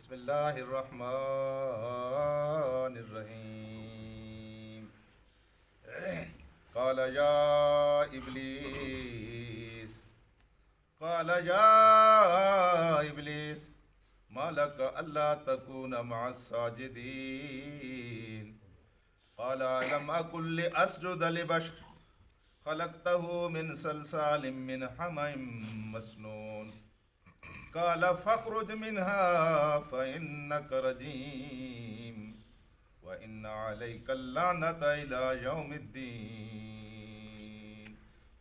بسم اللہ الرحمن الرحیم قال یا ابلیس قال یا ابلیس ما لك الا تكون مع الساجدين قال لم اكن لاسجد لبشر خلقته من صلصال من حمأ مسنون قال فاخرج منها فإنك رجيم وإن عليك اللعنة إلى يوم الدين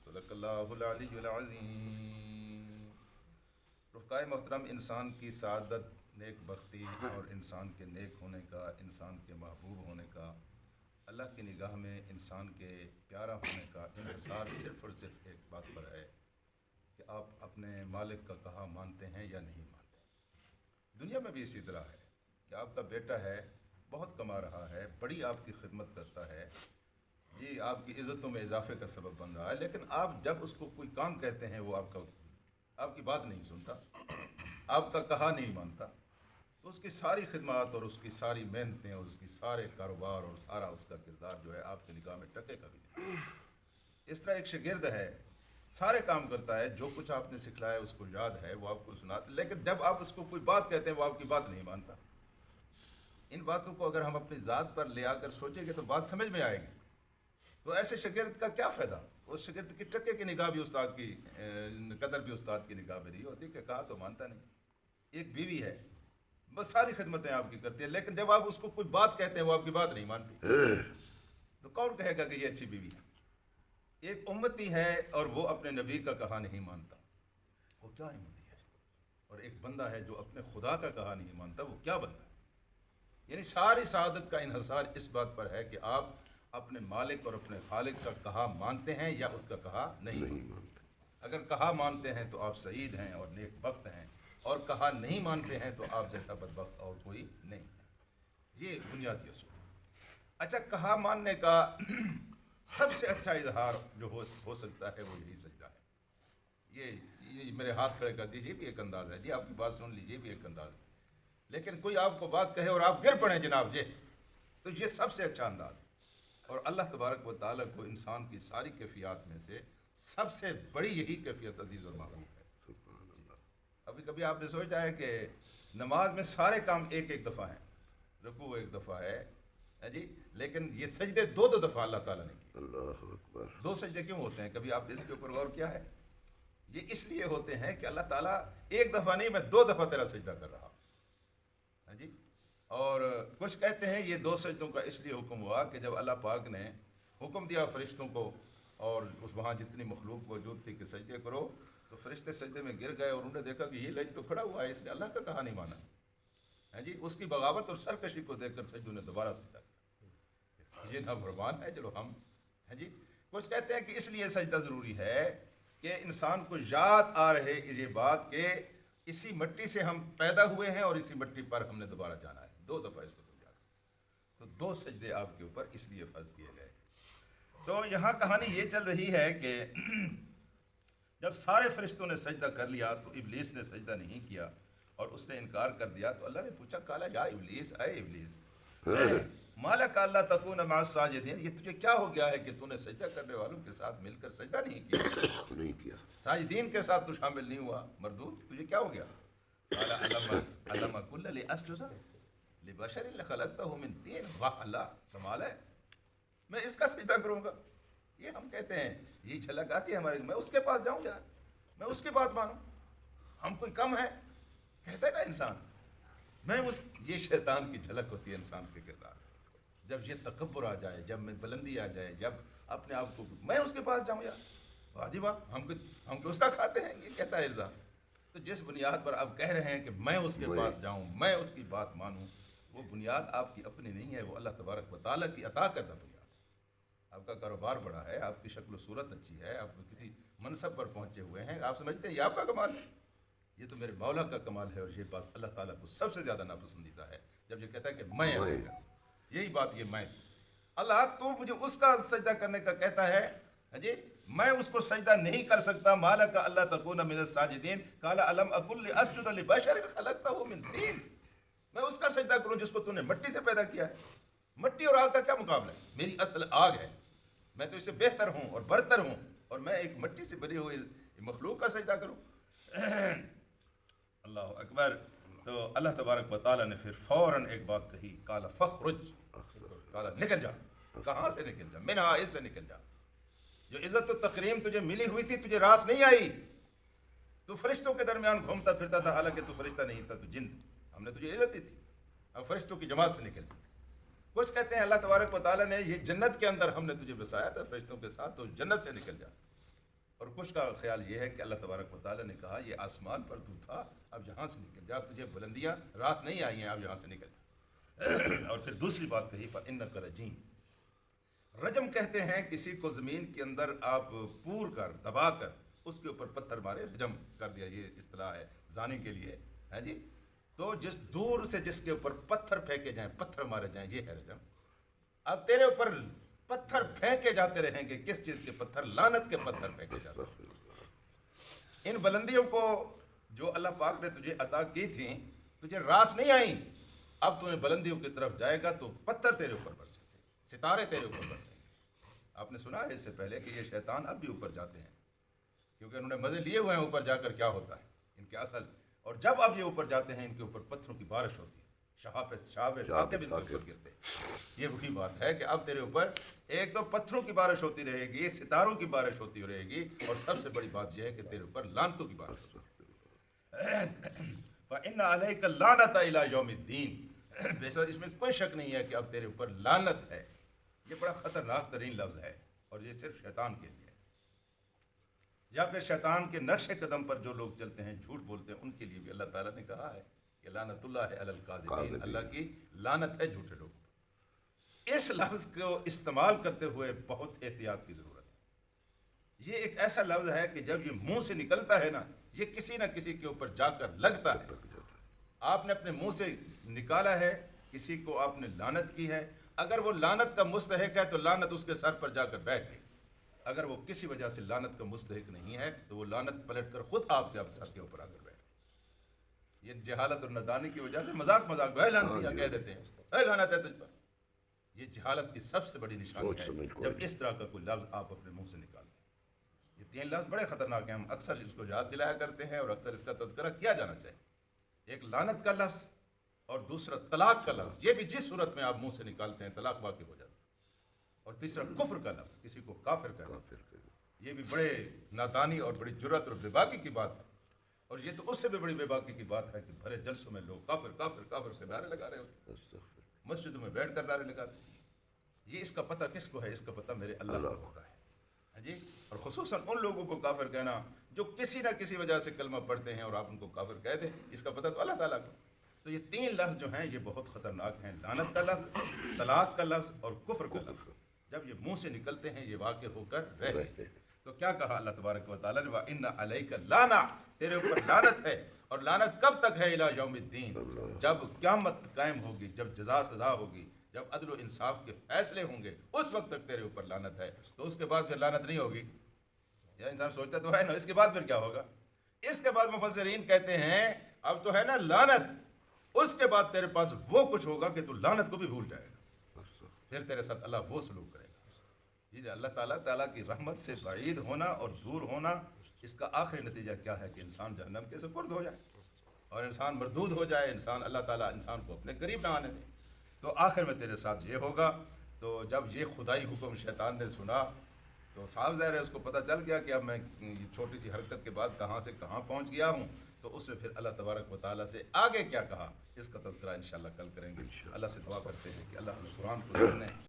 صدق اللہ العلی العظیم۔ رفقائے محترم، انسان کی سعادت، نیک بختی اور انسان کے نیک ہونے کا، انسان کے محبوب ہونے کا، اللہ کی نگاہ میں انسان کے پیارا ہونے کا انحصار صرف اور صرف ایک بات پر ہے کہ آپ اپنے مالک کا کہا مانتے ہیں یا نہیں مانتے۔ دنیا میں بھی اسی طرح ہے کہ آپ کا بیٹا ہے، بہت کما رہا ہے، بڑی آپ کی خدمت کرتا ہے، جی آپ کی عزتوں میں اضافے کا سبب بن رہا ہے، لیکن آپ جب اس کو کوئی کام کہتے ہیں وہ آپ کی بات نہیں سنتا، آپ کا کہا نہیں مانتا، تو اس کی ساری خدمات اور اس کی ساری محنتیں اور اس کی سارے کاروبار اور سارا اس کا کردار جو ہے آپ کی نگاہ میں ٹکے کا بھی نہیں۔ اس طرح ایک شاگرد ہے، سارے کام کرتا ہے، جو کچھ آپ نے سکھلایا اس کو یاد ہے، وہ آپ کو سناتا، لیکن جب آپ اس کو کوئی بات کہتے ہیں وہ آپ کی بات نہیں مانتا۔ ان باتوں کو اگر ہم اپنی ذات پر لے آ کر سوچیں گے تو بات سمجھ میں آئے گی۔ تو ایسے شاگرد کا کیا فائدہ؟ اس شاگرد کی ٹکے کی نگاہ بھی استاد کی قدر بھی استاد کی نگاہ میں نہیں ہوتی کہ کہا تو مانتا نہیں۔ ایک بیوی ہے، بس ساری خدمتیں آپ کی کرتی ہے، لیکن جب آپ اس کو کوئی بات کہتے ہیں وہ آپ کی بات نہیں مانتی، تو کون کہے گا کہ یہ اچھی بیوی ہے؟ ایک امتی ہے اور وہ اپنے نبی کا کہا نہیں مانتا، وہ کیا امتی ہے؟ اور ایک بندہ ہے جو اپنے خدا کا کہا نہیں مانتا، وہ کیا بندہ ہے؟ یعنی ساری سعادت کا انحصار اس بات پر ہے کہ آپ اپنے مالک اور اپنے خالق کا کہا مانتے ہیں یا اس کا کہا نہیں مانتے۔ اگر کہا مانتے ہیں تو آپ سعید ہیں اور نیک بخت ہیں، اور کہا نہیں مانتے ہیں تو آپ جیسا بدبخت اور کوئی نہیں ہے۔ یہ بنیادی اصول۔ اچھا، کہا ماننے کا سب سے اچھا اظہار جو ہو سکتا ہے وہ یہی سجدہ ہے۔ یہ میرے ہاتھ کھڑے کر دیجیے بھی ایک انداز ہے، جی آپ کی بات سن لیجیے بھی ایک انداز ہے، لیکن کوئی آپ کو بات کہے اور آپ گر پڑیں جناب جی، تو یہ سب سے اچھا انداز ہے۔ اور اللہ تبارک و تعالیٰ کو انسان کی ساری کیفیات میں سے سب سے بڑی یہی کیفیت عزیز اور محبوب ہے۔ ابھی کبھی آپ نے سوچا ہے کہ نماز میں سارے کام ایک ایک دفعہ ہیں، رکوع ایک دفعہ ہے جی، لیکن یہ سجدے دو دو دفعہ اللہ تعالیٰ نے کیے۔ اللہ اکبر۔ دو سجدے کیوں ہوتے ہیں؟ کبھی آپ نے اس کے اوپر غور کیا ہے؟ یہ اس لیے ہوتے ہیں کہ اللہ تعالیٰ ایک دفعہ نہیں، میں دو دفعہ تیرا سجدہ کر رہا ہوں جی۔ اور کچھ کہتے ہیں یہ دو سجدوں کا اس لیے حکم ہوا کہ جب اللہ پاک نے حکم دیا فرشتوں کو اور اس وہاں جتنی مخلوق موجود تھی کہ سجدے کرو، تو فرشتے سجدے میں گر گئے اور انہوں نے دیکھا کہ یہ لج تو کھڑا ہوا ہے، اس نے اللہ کا کہا نہیں مانا ہے جی۔ اس کی بغاوت اور سرکشی کو دیکھ کر سجدوں نے دوبارہ سجدہ کیا۔ یہ نافرمان ہے، چلو ہم ہیں جی۔ کچھ کہتے ہیں کہ اس لیے سجدہ ضروری ہے کہ انسان کو یاد آ رہے یہ بات کہ اسی مٹی سے ہم پیدا ہوئے ہیں اور اسی مٹی پر ہم نے دوبارہ جانا ہے، دو دفعہ اس کو تم یاد کرو۔ تو دو سجدے آپ کے اوپر اس لیے فرض کیے گئے۔ تو یہاں کہانی یہ چل رہی ہے کہ جب سارے فرشتوں نے سجدہ کر لیا تو ابلیس نے سجدہ نہیں کیا اور اس نے انکار کر دیا، تو اللہ نے پوچھا کالا یا ابلیس، اے ابلیس مالک اللہ تکون مع الساجدین، یہ تجھے کیا ہو گیا ہے کہ تو نے سجدہ کرنے والوں کے ساتھ مل کر سجدہ نہیں کیا، ساجدین کے ساتھ تو شامل نہیں ہوا، مردود تجھے کیا ہو گیا؟ قال علم کل لاسجد لبشر خلقته من طین، واہ اللہ کمال ہے، میں اس کا سجدہ کروں گا؟ یہ ہم کہتے ہیں، یہ جھلک آتی ہے ہمارے، میں اس کے پاس جاؤں گا، میں اس کی بات مانوں، ہم کوئی کم ہے؟ کہتا ہے نا انسان، یہ شیطان کی جھلک ہوتی ہے انسان کے کردار۔ جب یہ تکبر آ جائے، جب میں بلندی آ جائے، جب اپنے آپ کو میں اس کے پاس جاؤں، یا واجب ہم کو اس کا کھاتے ہیں، یہ کہتا ہے الزام۔ تو جس بنیاد پر آپ کہہ رہے ہیں کہ میں اس کے پاس جاؤں، میں اس کی بات مانوں، وہ بنیاد آپ کی اپنی نہیں ہے، وہ اللہ تبارک و تعالیٰ کی عطا کردہ بنیاد۔ آپ کا کاروبار بڑا ہے، آپ کی شکل و صورت اچھی ہے، آپ کسی منصب پر پہنچے ہوئے ہیں، آپ سمجھتے ہیں یہ آپ کا کمال ہے؟ یہ تو میرے مولا کا کمال ہے، اور یہ بات اللہ تعالیٰ کو سب سے زیادہ ناپسندیدہ ہے جب یہ کہتا ہے کہ میں ایسے کروں، یہی بات یہ میں، اللہ تو مجھے اس کا سجدہ کرنے کا کہتا ہے جی، میں اس کو سجدہ نہیں کر سکتا، مالک اللہ تکون من الساجدین، قال الم اکن لاسجد لبشر خلقته من طین، میں اس کا سجدہ کروں جس کو تو نے مٹی سے پیدا کیا ہے؟ مٹی اور آگ کا کیا مقابلہ ہے؟ میری اصل آگ ہے، میں تو اس سے بہتر ہوں اور برتر ہوں، اور میں ایک مٹی سے بنی ہوئی مخلوق کا سجدہ کروں؟ اللہ اکبر۔ تو اللہ تبارک و تعالیٰ نے پھر فوراً ایک بات کہی، قال فخرج، کہا نکل جا۔ کہاں سے نکل جا؟ منہا، اس سے نکل جا۔ جو عزت و تکریم تجھے ملی ہوئی تھی تجھے راس نہیں آئی، تو فرشتوں کے درمیان گھومتا پھرتا تھا، حالانکہ تو فرشتہ نہیں تھا، تو جن، ہم نے تجھے عزت دی تھی، اب فرشتوں کی جماعت سے نکل جا۔ کچھ کہتے ہیں اللہ تبارک و تعالیٰ نے یہ جنت کے اندر ہم نے تجھے بسایا تھا فرشتوں کے ساتھ، تو جنت سے نکل جا۔ اور کچھ کا خیال یہ ہے کہ اللہ تبارک و تعالیٰ نے کہا یہ آسمان پر تو تھا، اب یہاں سے نکل جا، تجھے بلندیاں راس نہیں آئی ہیں، اب یہاں سے نکل جا۔ اور پھر دوسری بات کہی، فَإِنَّكَ رَجِيمٌ۔ رجم کہتے ہیں کسی کو زمین کے اندر آپ پور کر، دبا کر اس کے اوپر پتھر مارے، رجم کر دیا، یہ اصطلاح ہے زانی کے لیے، ہے جی۔ تو جس دور سے جس کے اوپر پتھر پھینکے جائیں، پتھر مارے جائیں، یہ ہے رجم۔ اب تیرے اوپر پتھر پھینکے جاتے رہیں گے، کس چیز کے پتھر؟ لعنت کے پتھر پھینکے جاتے ہیں۔ ان بلندیوں کو جو اللہ پاک نے تجھے عطا کی تھیں، تجھے راس نہیں آئیں، اب تو نے بلندیوں کی طرف جائے گا تو پتھر تیرے اوپر برسیں گے، ستارے تیرے اوپر برسیں گے۔ آپ نے سنا ہے اس سے پہلے کہ یہ شیطان اب بھی اوپر جاتے ہیں، کیونکہ انہوں نے مزے لیے ہوئے ہیں اوپر جا کر کیا ہوتا ہے ان کے اصل۔ اور جب اب یہ اوپر جاتے ہیں ان کے اوپر پتھروں کی بارش ہوتی ہے، شہاب ثاقب ان کے اوپر گرتے ہیں۔ یہ وہی بات ہے کہ اب تیرے اوپر ایک تو پتھروں کی بارش ہوتی رہے گی، ستاروں کی بارش ہوتی رہے گی، اور سب سے بڑی بات یہ ہے کہ تیرے اوپر لعنتوں کی بارش ہوتی ہے۔ فَإِنَّ عَلَيْكَ اللَّعْنَةَ إِلَىٰ يَوْمِ الدِّينِ۔ بے شک اس میں کوئی شک نہیں ہے کہ اب تیرے اوپر لعنت ہے۔ یہ بڑا خطرناک ترین لفظ ہے، اور یہ صرف شیطان کے لیے، یا پھر شیطان کے نقش قدم پر جو لوگ چلتے ہیں، جھوٹ بولتے ہیں، ان کے لیے بھی اللہ تعالیٰ نے کہا ہے کہ لعنت اللہ علی الکاذبین، اللہ کی لعنت ہے جھوٹے لوگوں پر۔ اس لفظ کو استعمال کرتے ہوئے بہت احتیاط کی ضرورت ہے۔ یہ ایک ایسا لفظ ہے کہ جب یہ منہ سے نکلتا ہے نا، یہ کسی نہ کسی کے اوپر جا کر لگتا ہے۔ آپ نے اپنے منہ سے نکالا ہے، کسی کو آپ نے لعنت کی ہے، اگر وہ لعنت کا مستحق ہے تو لعنت اس کے سر پر جا کر بیٹھ گئی۔ اگر وہ کسی وجہ سے لعنت کا مستحق نہیں ہے تو وہ لعنت پلٹ کر خود آپ کے سر کے اوپر آ کر بیٹھ گئی۔ یہ جہالت اور نادانی کی وجہ سے مذاق اے لعنتیہ کہہ دیتے ہیں، اے لعنت ہے تجھ پر۔ یہ جہالت کی سب سے بڑی نشانی ہے جب اس طرح کا کوئی لفظ آپ اپنے منہ سے نکالتے ہیں۔ یہ تین لفظ بڑے خطرناک ہیں، ہم اکثر اس کو یاد دلایا کرتے ہیں اور اکثر اس کا تذکرہ کیا جانا چاہیے۔ ایک لعنت کا لفظ اور دوسرا طلاق کا لفظ، یہ بھی جس صورت میں آپ منہ سے نکالتے ہیں طلاق واقع ہو جاتا ہے۔ اور تیسرا کفر کا لفظ، کسی کو کافر کہنا، یہ بھی بڑے نادانی اور بڑی جرأت اور بے باکی کی بات ہے۔ اور یہ تو اس سے بھی بڑی بے باکی کی بات ہے کہ بھرے جلسوں میں لوگ کافر کافر کافر سے نعرے لگا رہے ہوتے ہیں، مسجدوں میں بیٹھ کر نعرے لگاتے ہیں۔ یہ اس کا پتہ کس کو ہے؟ اس کا پتہ میرے اللہ کو ہوتا ہے، ہاں جی۔ اور خصوصاً ان لوگوں کو کافر کہنا جو کسی نہ کسی وجہ سے کلمہ پڑھتے ہیں اور آپ ان کو کافر کہہ دیں، اس کا پتہ تو اللہ تعالیٰ کو۔ تو یہ تین لفظ جو ہیں یہ بہت خطرناک ہیں، لعنت کا لفظ، طلاق کا لفظ اور کفر کا لفظ۔ جب یہ منہ سے نکلتے ہیں یہ واقع ہو کر رہتے ہیں۔ تو کیا کہا اللہ تبارک و تعالیٰ نے؟ وَإِنَّ عَلَيْكَ اللَّعْنَةَ، تیرے اوپر لعنت ہے، اور لعنت کب تک ہے؟ إِلَىٰ يَوْمِ الدِّينِ، جب قیامت قائم ہوگی، جب جزا سزا ہوگی، جب عدل و انصاف کے فیصلے ہوں گے، اس وقت تک تیرے اوپر لعنت ہے۔ تو اس کے بعد پھر لعنت نہیں ہوگی؟ یا انسان سوچتا تو ہے نا اس کے بعد پھر کیا ہوگا؟ اس کے بعد مفسرین کہتے ہیں اب تو ہے نا لعنت، اس کے بعد تیرے پاس وہ کچھ ہوگا کہ تو لعنت کو بھی بھول جائے گا، پھر تیرے ساتھ اللہ وہ سلوک کرے گا۔ جی اللہ تعالیٰ کی رحمت سے بعید ہونا اور دور ہونا، اس کا آخری نتیجہ کیا ہے؟ کہ انسان جہنم کے سپرد ہو جائے اور انسان مردود ہو جائے، انسان اللہ تعالیٰ انسان کو اپنے قریب نہ آنے دے۔ تو آخر میں تیرے ساتھ یہ ہوگا۔ تو جب یہ خدائی حکم شیطان نے سنا تو صاف ظاہر ہے اس کو پتہ چل گیا کہ اب میں یہ چھوٹی سی حرکت کے بعد کہاں سے کہاں پہنچ گیا ہوں۔ تو اس نے پھر اللہ تبارک و تعالیٰ سے آگے کیا کہا، اس کا تذکرہ انشاءاللہ کل کریں گے۔ اللہ سے دعا کرتے ہیں کہ اللہ ہم قرآن کو سنیں